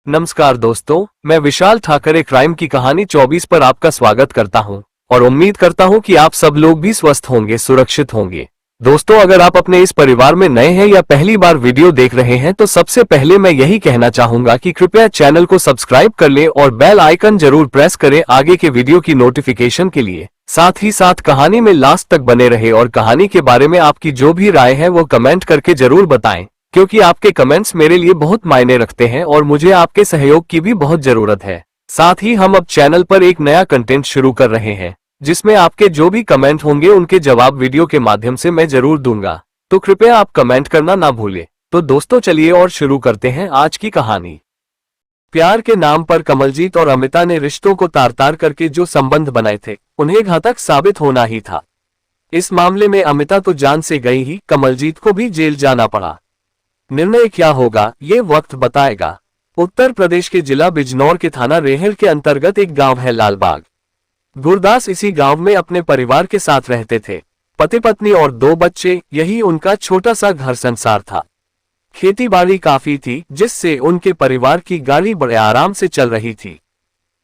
नमस्कार दोस्तों, मैं विशाल ठाकरे क्राइम की कहानी 24 पर आपका स्वागत करता हूं और उम्मीद करता हूं कि आप सब लोग भी स्वस्थ होंगे, सुरक्षित होंगे। दोस्तों, अगर आप अपने इस परिवार में नए हैं या पहली बार वीडियो देख रहे हैं तो सबसे पहले मैं यही कहना चाहूंगा कि कृपया चैनल को सब्सक्राइब कर लें और बेल आइकन जरूर प्रेस करें आगे के वीडियो की नोटिफिकेशन के लिए। साथ ही साथ कहानी में लास्ट तक बने रहे और कहानी के बारे में आपकी जो भी राय है वो कमेंट करके जरूर बताएं, क्योंकि आपके कमेंट्स मेरे लिए बहुत मायने रखते हैं और मुझे आपके सहयोग की भी बहुत जरूरत है। साथ ही हम अब चैनल पर एक नया कंटेंट शुरू कर रहे हैं जिसमें आपके जो भी कमेंट होंगे उनके जवाब वीडियो के माध्यम से मैं जरूर दूंगा, तो कृपया आप कमेंट करना ना भूलें। तो दोस्तों चलिए और शुरू करते हैं आज की कहानी। प्यार के नाम पर कमलजीत और अमिता ने रिश्तों को तार तार करके जो संबंध बनाए थे उन्हें घातक साबित होना ही था। इस मामले में अमिता तो जान से गई ही, कमलजीत को भी जेल जाना पड़ा। निर्णय क्या होगा ये वक्त बताएगा। उत्तर प्रदेश के जिला बिजनौर के थाना रेहल के अंतर्गत एक गांव है लालबाग। गुरदास इसी गांव में अपने परिवार के साथ रहते थे। पति पत्नी और 2 बच्चे, यही उनका छोटा सा घर संसार था। खेती बाड़ी काफी थी जिससे उनके परिवार की गाड़ी बड़े आराम से चल रही थी।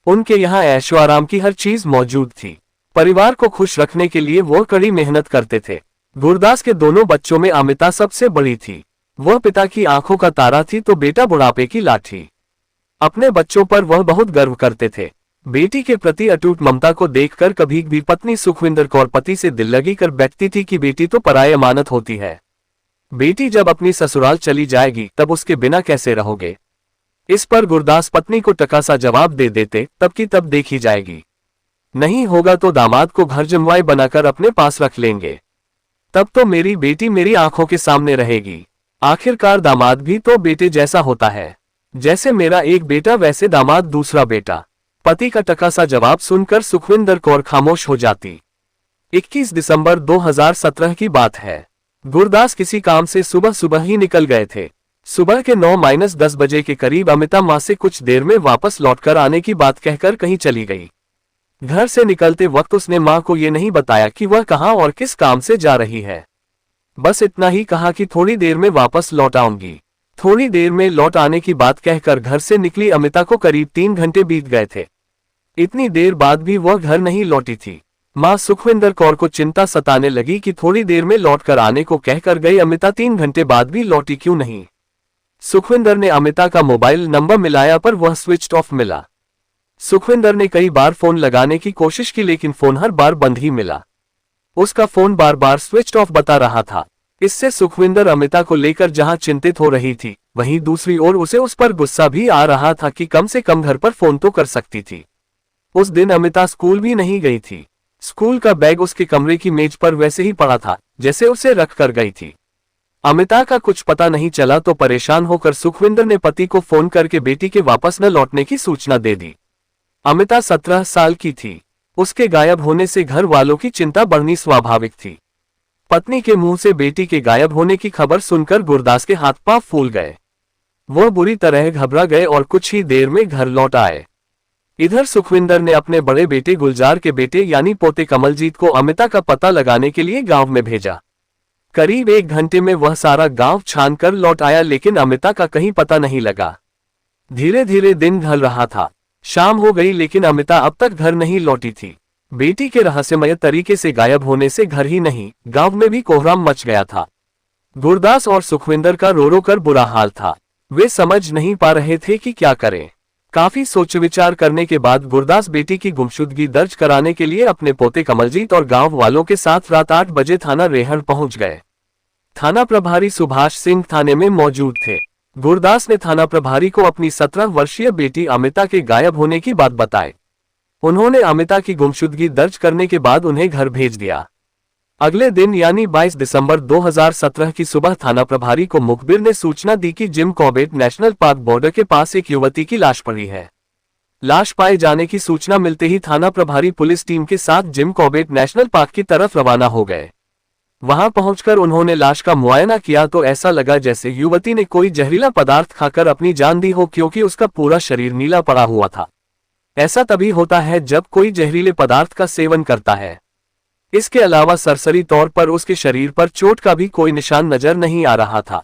उनके यहाँ ऐशो आराम की हर चीज मौजूद थी। परिवार को खुश रखने के लिए वो कड़ी मेहनत करते थे। गुरदास के दोनों बच्चों में अमिता सबसे बड़ी थी। वह पिता की आंखों का तारा थी तो बेटा बुढ़ापे की लाठी। अपने बच्चों पर वह बहुत गर्व करते थे। बेटी के प्रति अटूट ममता को देखकर कभी भी पत्नी सुखविंदर कौर पति से दिल लगी कर बैठती थी कि बेटी तो पराये अमानत होती है। बेटी जब अपनी ससुराल चली जाएगी तब उसके बिना कैसे रहोगे। इस पर गुरदास पत्नी को टका सा जवाब दे देते, तब की तब देखी जाएगी, नहीं होगा तो दामाद को घर जमवाई बनाकर अपने पास रख लेंगे, तब तो मेरी बेटी मेरी आंखों के सामने रहेगी। आखिरकार दामाद भी तो बेटे जैसा होता है, जैसे मेरा एक बेटा वैसे दामाद दूसरा बेटा। पति का टका सा जवाब सुनकर सुखविंदर कौर खामोश हो जाती। 21 दिसंबर 2017 की बात है। गुरदास किसी काम से सुबह सुबह ही निकल गए थे। सुबह के 9-10 बजे के करीब अमिता मां से कुछ देर में वापस लौटकर आने की बात कहकर कहीं चली गई। घर से निकलते वक्त उसने मां को ये नहीं बताया कि वह कहां और किस काम से जा रही है। बस इतना ही कहा कि थोड़ी देर में वापस लौट आऊंगी। थोड़ी देर में लौट आने की बात कहकर घर से निकली अमिता को करीब 3 घंटे बीत गए थे। इतनी देर बाद भी वह घर नहीं लौटी थी। मां सुखविंदर कौर को चिंता सताने लगी कि थोड़ी देर में लौटकर आने को कहकर गई अमिता 3 घंटे बाद भी लौटी क्यों नहीं। सुखविंदर ने अमिता का मोबाइल नंबर मिलाया पर वह स्विच ऑफ मिला। सुखविंदर ने कई बार फोन लगाने की कोशिश की लेकिन फोन हर बार बंद ही मिला। उसका फोन बार बार स्विच ऑफ बता रहा था। इससे सुखविंदर अमिता को लेकर जहां चिंतित हो रही थी, वहीं दूसरी ओर उसे उस पर गुस्सा भी आ रहा था कि कम से कम घर पर फोन तो कर सकती थी। उस दिन अमिता स्कूल भी नहीं गई थी। स्कूल का बैग उसके कमरे की मेज पर वैसे ही पड़ा था जैसे उसे रख कर गई थी। अमिता का कुछ पता नहीं चला तो परेशान होकर सुखविंदर ने पति को फोन करके बेटी के वापस न लौटने की सूचना दे दी। अमिता 17 साल की थी। उसके गायब होने से घर वालों की चिंता बढ़नी स्वाभाविक थी। पत्नी के मुंह से बेटी के गायब होने की खबर सुनकर गुरदास के हाथ पांव फूल गए। वह बुरी तरह घबरा गए और कुछ ही देर में घर लौट आए। इधर सुखविंदर ने अपने बड़े बेटे गुलजार के बेटे यानी पोते कमलजीत को अमिता का पता लगाने के लिए गांव में भेजा। करीब 1 घंटे में वह सारा गांव छान कर लौट आया लेकिन अमिता का कहीं पता नहीं लगा। धीरे धीरे दिन ढल रहा था। शाम हो गई लेकिन अमिता अब तक घर नहीं लौटी थी। बेटी के रहस्यमय तरीके से गायब होने से घर ही नहीं, गांव में भी कोहराम मच गया था। गुरदास और सुखविंदर का रो रो कर बुरा हाल था। वे समझ नहीं पा रहे थे कि क्या करें। काफी सोच विचार करने के बाद गुरदास बेटी की गुमशुदगी दर्ज कराने के लिए अपने पोते कमलजीत और गांव वालों के साथ रात 8 बजे थाना रेहड़ पहुंच गए। थाना प्रभारी सुभाष सिंह थाने में मौजूद थे। गुरदास ने थाना प्रभारी को अपनी 17 वर्षीय बेटी अमिता के गायब होने की बात बताई। उन्होंने अमिता की गुमशुदगी दर्ज करने के बाद उन्हें घर भेज दिया। अगले दिन यानी 22 दिसंबर 2017 की सुबह थाना प्रभारी को मुखबिर ने सूचना दी कि Jim Corbett national park border के पास एक युवती की लाश पड़ी है। लाश पाए जाने की सूचना मिलते ही थाना प्रभारी पुलिस टीम के साथ जिम कॉर्बेट नेशनल पार्क की तरफ रवाना हो गए। वहां पहुंचकर उन्होंने लाश का मुआयना किया तो ऐसा लगा जैसे युवती ने कोई जहरीला पदार्थ खाकर अपनी जान दी हो, क्योंकि उसका पूरा शरीर नीला पड़ा हुआ था। ऐसा तभी होता है जब कोई जहरीले पदार्थ का सेवन करता है। इसके अलावा सरसरी तौर पर उसके शरीर पर चोट का भी कोई निशान नजर नहीं आ रहा था।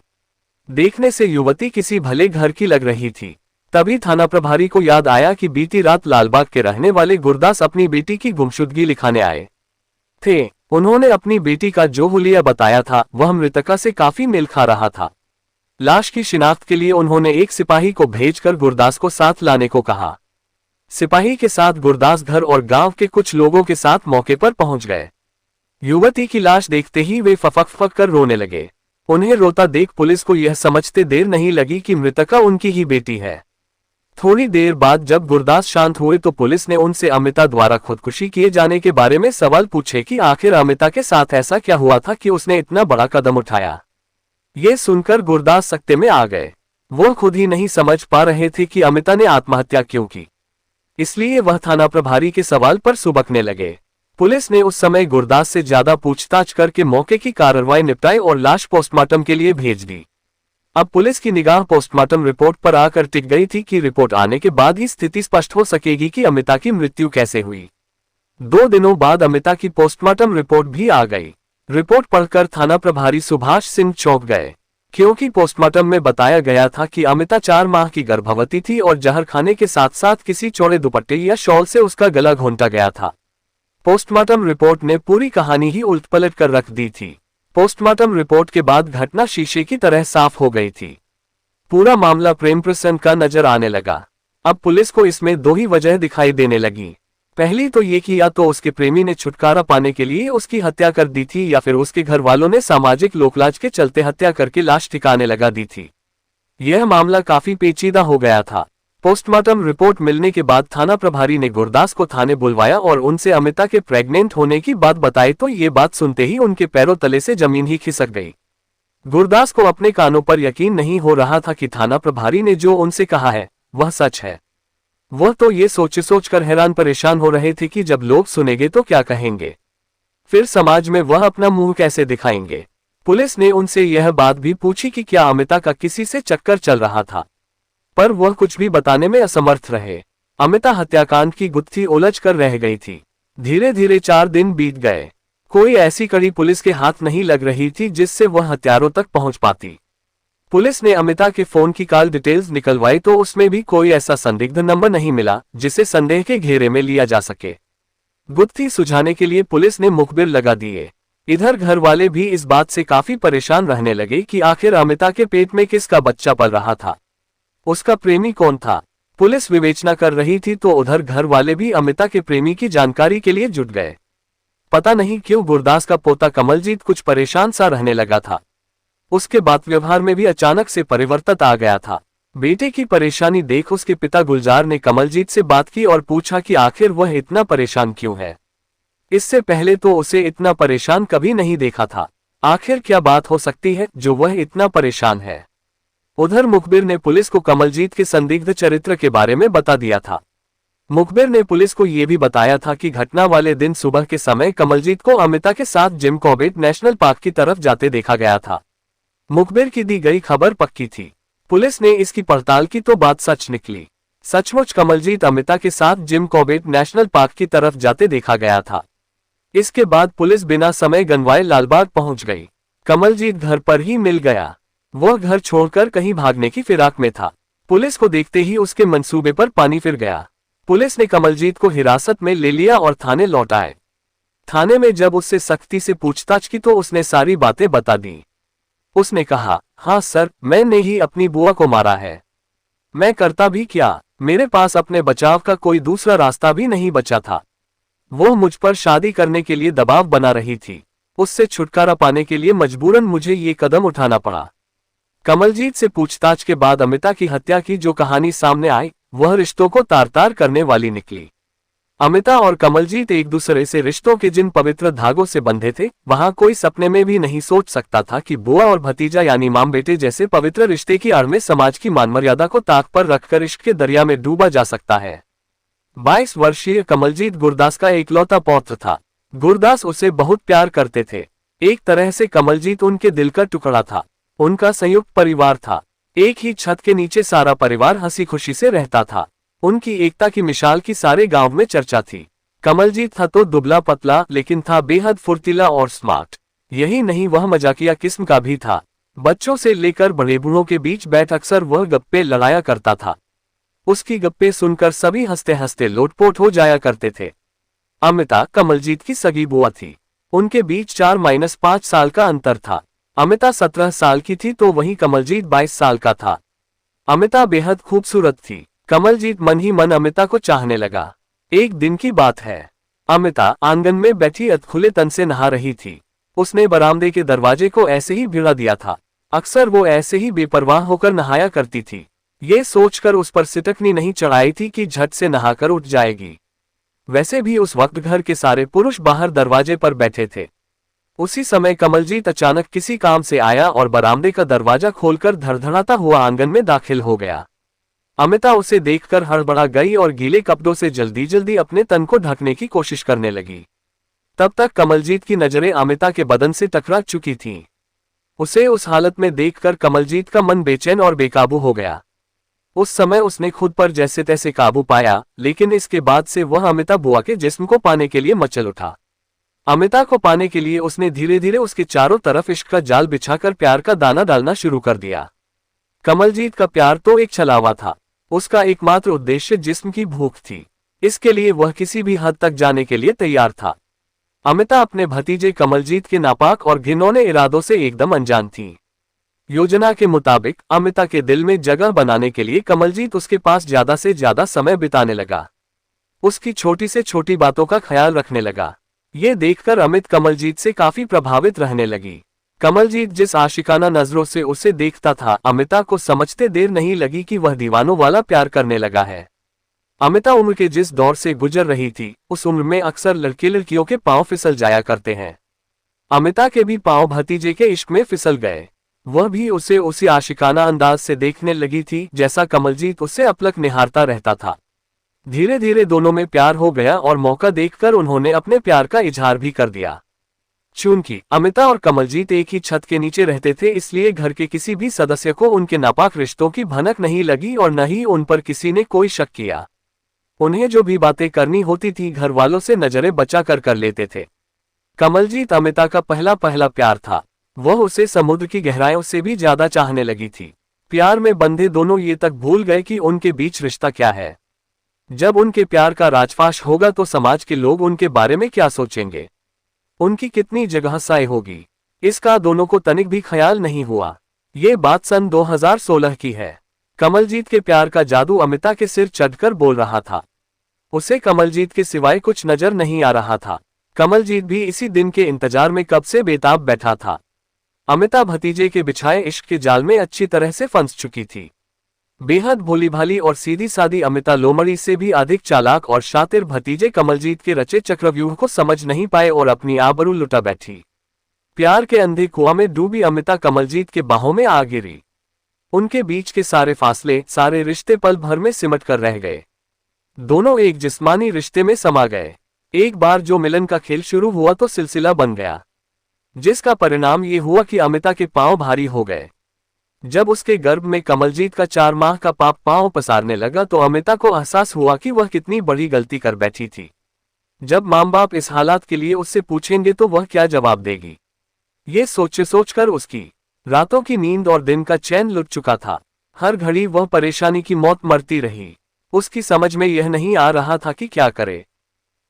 देखने से युवती किसी भले घर की लग रही थी। तभी थाना प्रभारी को याद आया कि बीती रात लालबाग के रहने वाले गुरदास अपनी बेटी की गुमशुदगी लिखाने आए थे। उन्होंने अपनी बेटी का जो हुलिया बताया था वह मृतका से काफी मेल खा रहा था। लाश की शिनाख्त के लिए उन्होंने एक सिपाही को भेजकर गुरदास को साथ लाने को कहा। सिपाही के साथ गुरदास घर और गांव के कुछ लोगों के साथ मौके पर पहुंच गए। युवती की लाश देखते ही वे फफक कर रोने लगे। उन्हें रोता देख पुलिस को यह समझते देर नहीं लगी कि मृतका उनकी ही बेटी है। थोड़ी देर बाद जब गुरदास शांत हुए तो पुलिस ने उनसे अमिता द्वारा खुदकुशी किए जाने के बारे में सवाल पूछे कि आखिर अमिता के साथ ऐसा क्या हुआ था कि उसने इतना बड़ा कदम उठाया। ये सुनकर गुरदास सकते में आ गए। वो खुद ही नहीं समझ पा रहे थे कि अमिता ने आत्महत्या क्यों की, इसलिए वह थाना प्रभारी के सवाल पर सुबकने लगे। पुलिस ने उस समय गुरदास से ज्यादा पूछताछ करके मौके की कार्रवाई निपटाई और लाश पोस्टमार्टम के लिए भेज दी। अब पुलिस की निगाह पोस्टमार्टम रिपोर्ट पर आकर टिक गई थी कि रिपोर्ट आने के बाद ही स्थिति स्पष्ट हो सकेगी कि अमिता की मृत्यु कैसे हुई। 2 दिनों बाद अमिता की पोस्टमार्टम रिपोर्ट भी आ गई। रिपोर्ट पढ़कर थाना प्रभारी सुभाष सिंह चौंक गए, क्योंकि पोस्टमार्टम में बताया गया था कि अमिता 4 माह की गर्भवती थी और जहर खाने के साथ साथ किसी चौड़े दुपट्टे या शॉल से उसका गला घोंटा गया था। पोस्टमार्टम रिपोर्ट ने पूरी कहानी ही उलटपलट कर रख दी थी। पोस्टमार्टम रिपोर्ट के बाद घटना शीशे की तरह साफ हो गई थी। पूरा मामला प्रेम प्रसन्न का नजर आने लगा। अब पुलिस को इसमें 2 ही वजह दिखाई देने लगी। पहली तो ये कि या तो उसके प्रेमी ने छुटकारा पाने के लिए उसकी हत्या कर दी थी या फिर उसके घर वालों ने सामाजिक लोकलाज के चलते हत्या करके लाश ठिकाने लगा दी थी। यह मामला काफी पेचीदा हो गया था। पोस्टमार्टम रिपोर्ट मिलने के बाद थाना प्रभारी ने गुरदास को थाने बुलवाया और उनसे अमिता के प्रेग्नेंट होने की बात बताई तो ये बात सुनते ही उनके पैरों तले से जमीन ही खिसक गई। गुरदास को अपने कानों पर यकीन नहीं हो रहा था कि थाना प्रभारी ने जो उनसे कहा है वह सच है। वह तो ये सोच कर हैरान परेशान हो रहे थे कि जब लोग सुनेंगे तो क्या कहेंगे, फिर समाज में वह अपना मुंह कैसे दिखाएंगे। पुलिस ने उनसे यह बात भी पूछी कि क्या अमिता का किसी से चक्कर चल रहा था, पर वह कुछ भी बताने में असमर्थ रहे। अमिता हत्याकांड की गुत्थी उलझ कर रह गई थी। धीरे धीरे 4 दिन बीत गए। कोई ऐसी कड़ी पुलिस के हाथ नहीं लग रही थी जिससे वह हत्यारों तक पहुंच पाती। पुलिस ने अमिता के फोन की कॉल डिटेल्स निकलवाई तो उसमें भी कोई ऐसा संदिग्ध नंबर नहीं मिला जिसे संदेह के घेरे में लिया जा सके। गुत्थी सुझाने के लिए पुलिस ने मुखबिर लगा दिए। इधर घर वाले भी इस बात से काफी परेशान रहने लगे कि आखिर अमिता के पेट में किसका बच्चा पल रहा था, उसका प्रेमी कौन था। पुलिस विवेचना कर रही थी तो उधर घर वाले भी अमिता के प्रेमी की जानकारी के लिए जुट गए। पता नहीं क्यों गुरदास का पोता कमलजीत कुछ परेशान सा रहने लगा था। उसके बात व्यवहार में भी अचानक से परिवर्तन आ गया था। बेटे की परेशानी देख उसके पिता गुलजार ने कमलजीत से बात की और पूछा कि आखिर वह इतना परेशान क्यों है। इससे पहले तो उसे इतना परेशान कभी नहीं देखा था। आखिर क्या बात हो सकती है जो वह इतना परेशान है। उधर मुखबिर ने पुलिस को कमलजीत के संदिग्ध चरित्र के बारे में बता दिया था। मुखबिर ने पुलिस को यह भी बताया था कि घटना वाले दिन सुबह के समय कमलजीत को अमिता के साथ जिम कॉर्बेट नेशनल पार्क की तरफ जाते देखा गया था। मुखबिर की दी गई खबर पक्की थी। पुलिस ने इसकी पड़ताल की तो बात सच निकली। सचमुच कमलजीत अमिता के साथ जिम कॉर्बेट नेशनल पार्क की तरफ जाते देखा गया था। इसके बाद पुलिस बिना समय गंवाए लालबाग पहुंच गई। कमलजीत घर पर ही मिल गया। वह घर छोड़कर कहीं भागने की फिराक में था। पुलिस को देखते ही उसके मंसूबे पर पानी फिर गया। पुलिस ने कमलजीत को हिरासत में ले लिया और थाने लौटाए। थाने में जब उससे सख्ती से पूछताछ की तो उसने सारी बातें बता दी। उसने कहा, हाँ सर, मैंने ही अपनी बुआ को मारा है। मैं करता भी क्या, मेरे पास अपने बचाव का कोई दूसरा रास्ता भी नहीं बचा था। वो मुझ पर शादी करने के लिए दबाव बना रही थी। उससे छुटकारा पाने के लिए मजबूरन मुझे ये कदम उठाना पड़ा। कमलजीत से पूछताछ के बाद अमिता की हत्या की जो कहानी सामने आई वह रिश्तों को तार तार करने वाली निकली। अमिता और कमलजीत एक दूसरे से रिश्तों के जिन पवित्र धागों से बंधे थे वहां कोई सपने में भी नहीं सोच सकता था कि बुआ और भतीजा यानी माम बेटे जैसे पवित्र रिश्ते की आड़ में समाज की मान मर्यादा को ताक पर रखकर इश्क के दरिया में डूबा जा सकता है। 22 वर्षीय कमलजीत गुरदास का एकलौता पौत्र था। गुरदास उसे बहुत प्यार करते थे। एक तरह से कमलजीत उनके दिल का टुकड़ा था। उनका संयुक्त परिवार था। एक ही छत के नीचे सारा परिवार हंसी खुशी से रहता था। उनकी एकता की मिसाल की सारे गांव में चर्चा थी। कमलजीत था तो दुबला पतला लेकिन था बेहद फुर्तीला और स्मार्ट। यही नहीं, वह मजाकिया किस्म का भी था। बच्चों से लेकर बड़े बूढ़ों के बीच बैठ अक्सर वह गप्पे लड़ाया करता था। उसकी गप्पे सुनकर सभी हंसते हंसते लोटपोट हो जाया करते थे। अमिता कमलजीत की सगी बुआ थी। उनके बीच 4-5 साल का अंतर था। अमिता 17 साल की थी तो वहीं कमलजीत 22 साल का था। अमिता बेहद खूबसूरत थी। कमलजीत मन ही मन अमिता को चाहने लगा। एक दिन की बात है, अमिता आंगन में बैठी अधखुले तन से नहा रही थी। उसने बरामदे के दरवाजे को ऐसे ही भिड़ा दिया था। अक्सर वो ऐसे ही बेपरवाह होकर नहाया करती थी। ये सोचकर उस पर सिटकनी नहीं चढ़ाई थी कि झट से नहाकर उठ जाएगी। वैसे भी उस वक्त घर के सारे पुरुष बाहर दरवाजे पर बैठे थे। उसी समय कमलजीत अचानक किसी काम से आया और बरामदे का दरवाजा खोलकर धड़धड़ाता हुआ आंगन में दाखिल हो गया। अमिता उसे देखकर हड़बड़ा गई और गीले कपड़ों से जल्दी जल्दी अपने तन को ढकने की कोशिश करने लगी। तब तक कमलजीत की नजरें अमिता के बदन से टकरा चुकी थीं। उसे उस हालत में देखकर कमलजीत का मन बेचैन और बेकाबू हो गया। उस समय उसने खुद पर जैसे तैसे काबू पाया, लेकिन इसके बाद से वह अमिता बुआ के जिस्म को पाने के लिए मचल उठा। अमिता को पाने के लिए उसने धीरे धीरे उसके चारों तरफ इश्क का जाल बिछाकर प्यार का दाना डालना शुरू कर दिया। कमलजीत का प्यार तो एक छलावा था। उसका एकमात्र उद्देश्य जिस्म की भूख थी। इसके लिए वह किसी भी हद तक जाने के लिए तैयार था। अमिता अपने भतीजे कमलजीत के नापाक और घिनौने इरादों से एकदम अनजान थी। योजना के मुताबिक अमिता के दिल में जगह बनाने के लिए कमलजीत उसके पास ज्यादा से ज्यादा समय बिताने लगा। उसकी छोटी से छोटी बातों का ख्याल रखने लगा। ये देखकर अमित कमलजीत से काफी प्रभावित रहने लगी। कमलजीत जिस आशिकाना नजरों से उसे देखता था, अमिता को समझते देर नहीं लगी कि वह दीवानों वाला प्यार करने लगा है। अमिता उम्र के जिस दौर से गुजर रही थी, उस उम्र में अक्सर लड़के लड़कियों के पांव फिसल जाया करते हैं। अमिता के भी पांव भतीजे के इश्क में फिसल गए। वह भी उसे उसी आशिकाना अंदाज से देखने लगी थी जैसा कमलजीत उससे अपलक निहारता रहता था। धीरे धीरे दोनों में प्यार हो गया और मौका देखकर उन्होंने अपने प्यार का इजहार भी कर दिया। चूंकि अमिता और कमलजीत एक ही छत के नीचे रहते थे, इसलिए घर के किसी भी सदस्य को उनके नापाक रिश्तों की भनक नहीं लगी और न ही उन पर किसी ने कोई शक किया। उन्हें जो भी बातें करनी होती थी घर वालों से नजरें बचा कर लेते थे। कमलजीत अमिता का पहला प्यार था। वह उसे समुद्र की गहराइयों से भी ज्यादा चाहने लगी थी। प्यार में बंधे दोनों ये तक भूल गए कि उनके बीच रिश्ता क्या है। जब उनके प्यार का राजफाश होगा तो समाज के लोग उनके बारे में क्या सोचेंगे, उनकी कितनी जगहसाई होगी, इसका दोनों को तनिक भी ख्याल नहीं हुआ। ये बात सन 2016 की है। कमलजीत के प्यार का जादू अमिता के सिर चढ़कर बोल रहा था। उसे कमलजीत के सिवाय कुछ नजर नहीं आ रहा था। कमलजीत भी इसी दिन के इंतजार में कब से बेताब बैठा था। अमिता भतीजे के बिछाए इश्क के जाल में अच्छी तरह से फंस चुकी थी। बेहद भोली भाली और सीधी सादी अमिता लोमड़ी से भी अधिक चालाक और शातिर भतीजे कमलजीत के रचे चक्रव्यूह को समझ नहीं पाए और अपनी आबरू लुटा बैठी। प्यार के अंधे कुआं में डूबी अमिता कमलजीत के बाहों में आ गिरी। उनके बीच के सारे फासले, सारे रिश्ते पल भर में सिमट कर रह गए। दोनों एक जिस्मानी रिश्ते में समा गए। एक बार जो मिलन का खेल शुरू हुआ तो सिलसिला बन गया, जिसका परिणाम ये हुआ कि अमिता के पांव भारी हो गए। जब उसके गर्भ में कमलजीत का 4 माह का पाप पांव पसारने लगा तो अमिता को एहसास हुआ कि वह कितनी बड़ी गलती कर बैठी थी। जब माँ बाप इस हालात के लिए उससे पूछेंगे तो वह क्या जवाब देगी, ये सोचकर उसकी रातों की नींद और दिन का चैन लुट चुका था। हर घड़ी वह परेशानी की मौत मरती रही। उसकी समझ में यह नहीं आ रहा था कि क्या करे,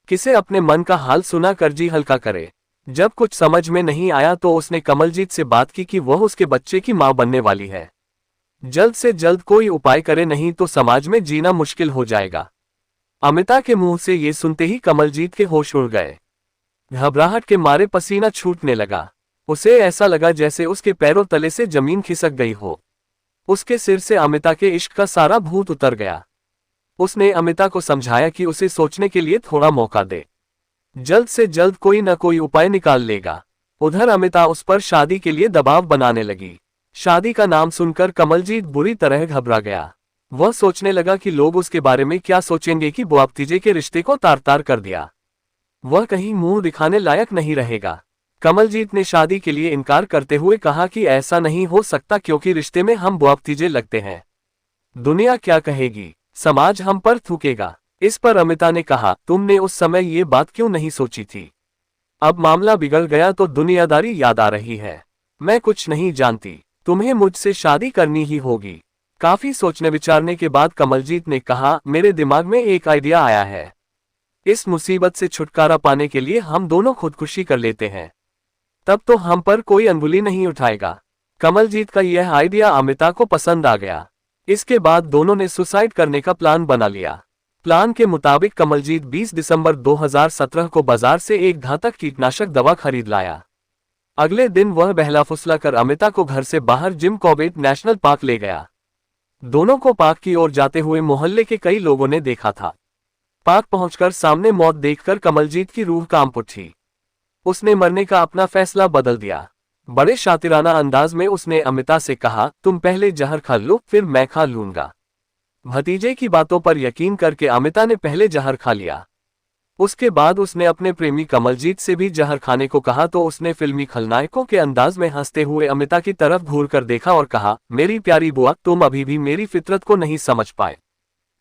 किसे अपने मन का हाल सुना कर जी हल्का करे। जब कुछ समझ में नहीं आया तो उसने कमलजीत से बात की कि वह उसके बच्चे की मां बनने वाली है। जल्द से जल्द कोई उपाय करे, नहीं तो समाज में जीना मुश्किल हो जाएगा। अमिता के मुंह से ये सुनते ही कमलजीत के होश उड़ गए। घबराहट के मारे पसीना छूटने लगा। उसे ऐसा लगा जैसे उसके पैरों तले से जमीन खिसक गई हो। उसके सिर से अमिता के इश्क का सारा भूत उतर गया। उसने अमिता को समझाया कि उसे सोचने के लिए थोड़ा मौका दे, जल्द से जल्द कोई न कोई उपाय निकाल लेगा। उधर अमिता उस पर शादी के लिए दबाव बनाने लगी। शादी का नाम सुनकर कमलजीत बुरी तरह घबरा गया। वह सोचने लगा कि लोग उसके बारे में क्या सोचेंगे कि वो भतीजे के रिश्ते को तार तार कर दिया, वह कहीं मुंह दिखाने लायक नहीं रहेगा। कमलजीत ने शादी के लिए इनकार करते हुए कहा कि ऐसा नहीं हो सकता क्योंकि रिश्ते में हम बुआ भतीजे लगते हैं। दुनिया क्या कहेगी, समाज हम पर थूकेगा। इस पर अमिता ने कहा, तुमने उस समय ये बात क्यों नहीं सोची थी? अब मामला बिगड़ गया तो दुनियादारी याद आ रही है। मैं कुछ नहीं जानती, तुम्हें मुझसे शादी करनी ही होगी। काफी सोचने विचारने के बाद कमलजीत ने कहा, मेरे दिमाग में एक आइडिया आया है। इस मुसीबत से छुटकारा पाने के लिए हम दोनों खुदकुशी कर लेते हैं, तब तो हम पर कोई अंगुली नहीं उठाएगा। कमलजीत का यह आइडिया अमिता को पसंद आ गया। इसके बाद दोनों ने सुसाइड करने का प्लान बना लिया। प्लान के मुताबिक कमलजीत 20 दिसंबर 2017 को बाजार से एक घातक कीटनाशक दवा खरीद लाया। अगले दिन वह बहला फुसला कर अमिता को घर से बाहर जिम कॉर्बेट नेशनल पार्क ले गया। दोनों को पार्क की ओर जाते हुए मोहल्ले के कई लोगों ने देखा था। पार्क पहुंचकर सामने मौत देखकर कमलजीत की रूह कांप उठी। उसने मरने का अपना फैसला बदल दिया। बड़े शातिराना अंदाज में उसने अमिता से कहा, तुम पहले जहर खा लो, फिर मैं खा लूंगा। भतीजे की बातों पर यकीन करके अमिता ने पहले जहर खा लिया। उसके बाद उसने अपने प्रेमी कमलजीत से भी जहर खाने को कहा तो उसने फिल्मी खलनायकों के अंदाज में हंसते हुए अमिता की तरफ घूरकर देखा और कहा, मेरी प्यारी बुआ, तुम अभी भी मेरी फितरत को नहीं समझ पाए।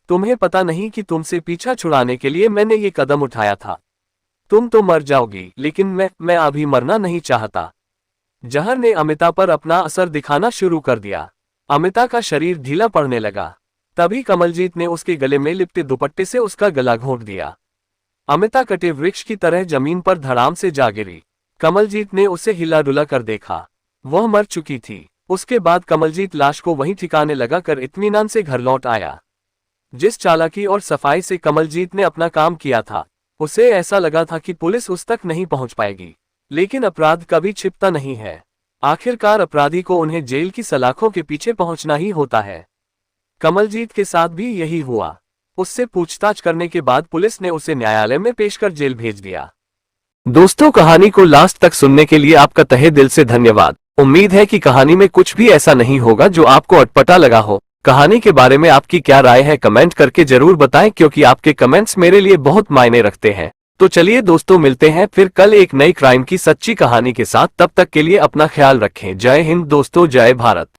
तुम्हें पता नहीं कि तुमसे पीछा छुड़ाने के लिए मैंने ये कदम उठाया था। तुम तो मर जाओगी, लेकिन मैं अभी मरना नहीं चाहता। जहर ने अमिता पर अपना असर दिखाना शुरू कर दिया। अमिता का शरीर ढीला पड़ने लगा। तभी कमलजीत ने उसके गले में लिपटे दुपट्टे से उसका गला घोंट दिया। अमिता कटे वृक्ष की तरह जमीन पर धड़ाम से जा गिरी। कमलजीत ने उसे हिला डुला कर देखा, वह मर चुकी थी। उसके बाद कमलजीत लाश को वहीं ठिकाने लगा कर इत्मीनान से घर लौट आया। जिस चालाकी और सफाई से कमलजीत ने अपना काम किया था, उसे ऐसा लगा था कि पुलिस उस तक नहीं पहुंच पाएगी। लेकिन अपराध कभी छिपता नहीं है। आखिरकार अपराधी को उन्हें जेल की सलाखों के पीछे पहुंचना ही होता है। कमलजीत के साथ भी यही हुआ। उससे पूछताछ करने के बाद पुलिस ने उसे न्यायालय में पेश कर जेल भेज दिया। दोस्तों, कहानी को लास्ट तक सुनने के लिए आपका तहे दिल से धन्यवाद। उम्मीद है कि कहानी में कुछ भी ऐसा नहीं होगा जो आपको अटपटा लगा हो। कहानी के बारे में आपकी क्या राय है, कमेंट करके जरूर बताएं, क्योंकि आपके कमेंट्स मेरे लिए बहुत मायने रखते हैं। तो चलिए दोस्तों, मिलते हैं फिर कल एक नई क्राइम की सच्ची कहानी के साथ। तब तक के लिए अपना ख्याल रखें। जय हिंद दोस्तों, जय भारत।